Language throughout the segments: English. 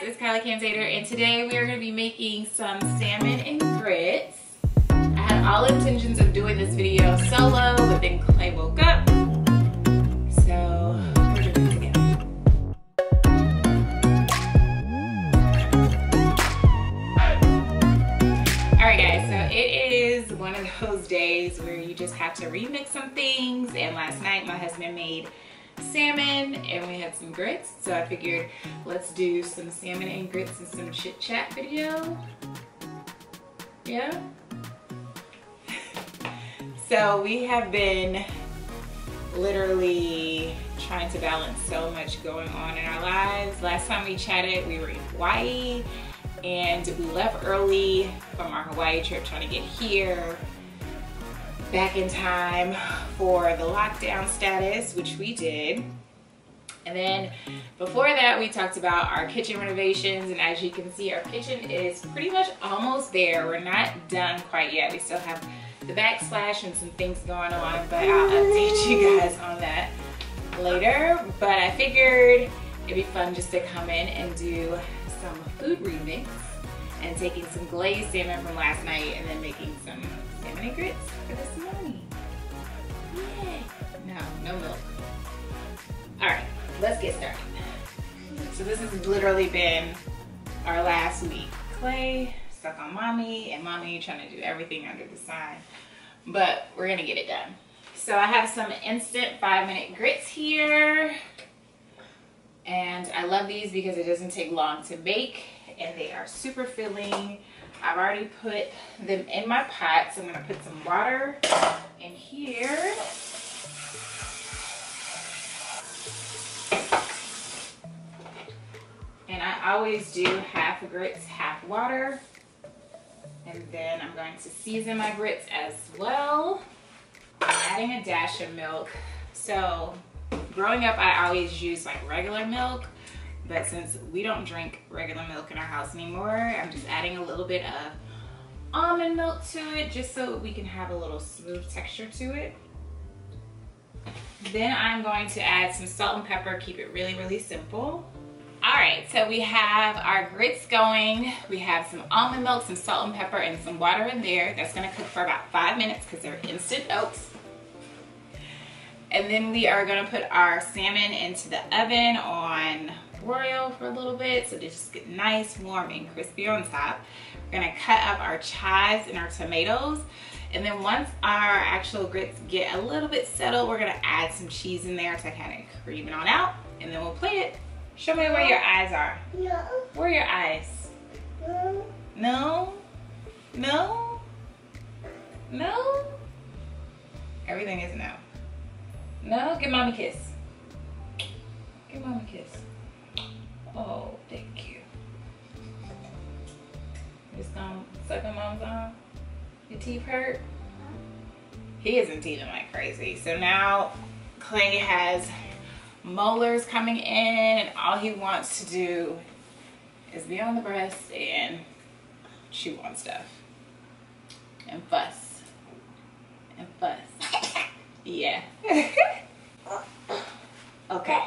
it's Kyla and today we are going to be making some salmon and grits. I had all intentions of doing this video solo, but then Clay woke up, so we're doing it together. Alright guys, so it is one of those days where you just have to remix some things, and last night my husband made salmon and we had some grits, so I figured let's do some salmon and grits and some chit chat video. Yeah. So we have been literally trying to balance so much going on in our lives. Last time we chatted, we were in Hawaii and we left early from our Hawaii trip trying to get here back in time for the lockdown status, which we did. And then before that, we talked about our kitchen renovations, and as you can see, our kitchen is pretty much almost there. We're not done quite yet. We still have the backsplash and some things going on, but I'll update you guys on that later. But I figured it'd be fun just to come in and do some food remix and taking some glazed salmon from last night and then making some salmon and grits for this morning. Yay! No milk. All right, let's get started. So this has literally been our last week. Clay stuck on mommy, and mommy trying to do everything under the sun, but we're gonna get it done. So I have some instant 5-minute grits here, and I love these because it doesn't take long to make and they are super filling. I've already put them in my pot, so I'm gonna put some water in here. And I always do half grits, half water. And then I'm going to season my grits as well. I'm adding a dash of milk. So growing up, I always used like regular milk, but since we don't drink regular milk in our house anymore, I'm just adding a little bit of almond milk to it just so we can have a little smooth texture to it. Then I'm going to add some salt and pepper, keep it really, really simple. All right, so we have our grits going. We have some almond milk, some salt and pepper, and some water in there. That's gonna cook for about 5 minutes because they're instant oats. And then we are gonna put our salmon into the oven on broil for a little bit so they just get nice, warm, and crispy on top. We're gonna cut up our chives and our tomatoes. And then once our actual grits get a little bit settled, we're gonna add some cheese in there to kind of cream it on out. And then we'll plate it. Show me where your eyes are. No. Where are your eyes? No. No? No? No? Everything is no. No? Give mommy a kiss. Give mommy a kiss. Oh, thank you. Just gonna suck on mom's arm. Your teeth hurt? He isn't teething like crazy. So now Clay has molars coming in, and all he wants to do is be on the breast and chew on stuff and fuss and fuss. Yeah. Okay.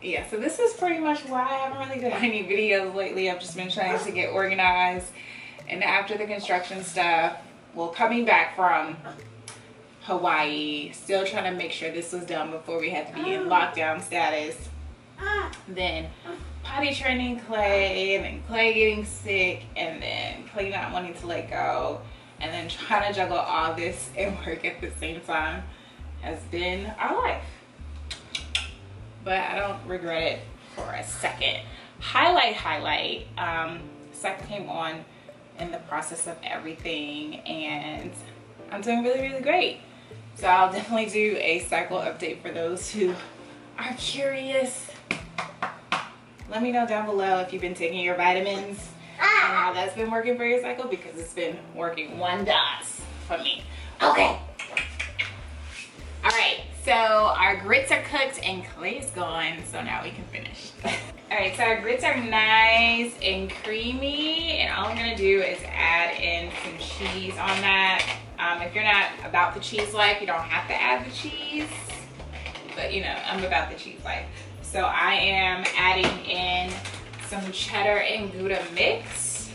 Yeah, so this is pretty much why I haven't really done any videos lately. I've just been trying to get organized, and after the construction stuff, well, coming back from Hawaii, still trying to make sure this was done before we had to be in lockdown status. Then potty training Clay, and then Clay getting sick, and then Clay not wanting to let go, and then trying to juggle all this and work at the same time has been our life. But I don't regret it for a second. Highlight. Cycle came on in the process of everything, and I'm doing really, really great. So I'll definitely do a cycle update for those who are curious. Let me know down below if you've been taking your vitamins and how that's been working for your cycle, because it's been working wonders for me. Okay. All right, so our grits are cooked and Clay's gone, so now we can finish. All right, so our grits are nice and creamy, and all I'm gonna do is add in some cheese on that. If you're not about the cheese life, you don't have to add the cheese. but you know, I'm about the cheese life. So I am adding in some cheddar and Gouda mix.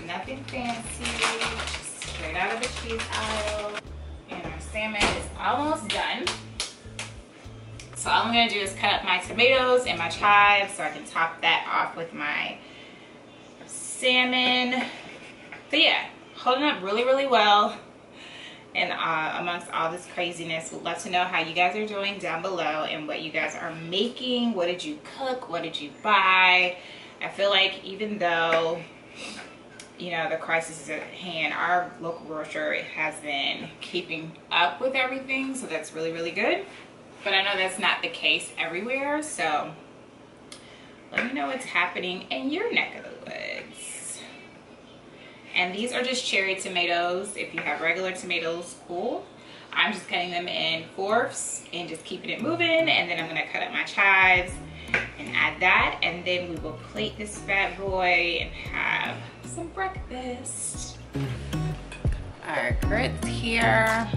Nothing fancy, just straight out of the cheese aisle. And our salmon is almost done. So all I'm gonna do is cut up my tomatoes and my chives so I can top that off with my salmon. But yeah, holding up really, really well. And amongst all this craziness, would love to know how you guys are doing down below and what you guys are making. What did you cook? What did you buy? I feel like even though, you know, the crisis is at hand, our local grocer has been keeping up with everything. So that's really, really good. But I know that's not the case everywhere. So let me know what's happening in your neck of the woods. And these are just cherry tomatoes. If you have regular tomatoes, cool. I'm just cutting them in fourths and just keeping it moving. And then I'm gonna cut up my chives and add that. And then we will plate this bad boy and have some breakfast. Our grits here.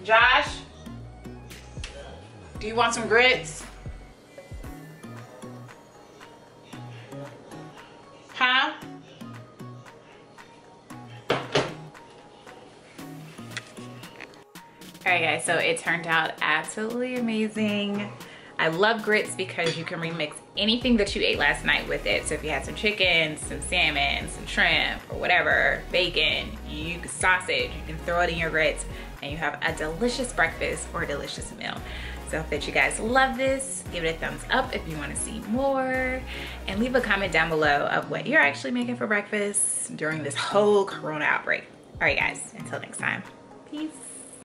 Josh, do you want some grits? Huh? Alright guys, so it turned out absolutely amazing. I love grits because you can remix anything that you ate last night with it. So if you had some chicken, some salmon, some shrimp, or whatever, bacon, sausage, you can throw it in your grits and you have a delicious breakfast or a delicious meal. So if that you guys love this, give it a thumbs up if you want to see more, and leave a comment down below of what you're actually making for breakfast during this whole corona outbreak. All right guys, until next time, peace.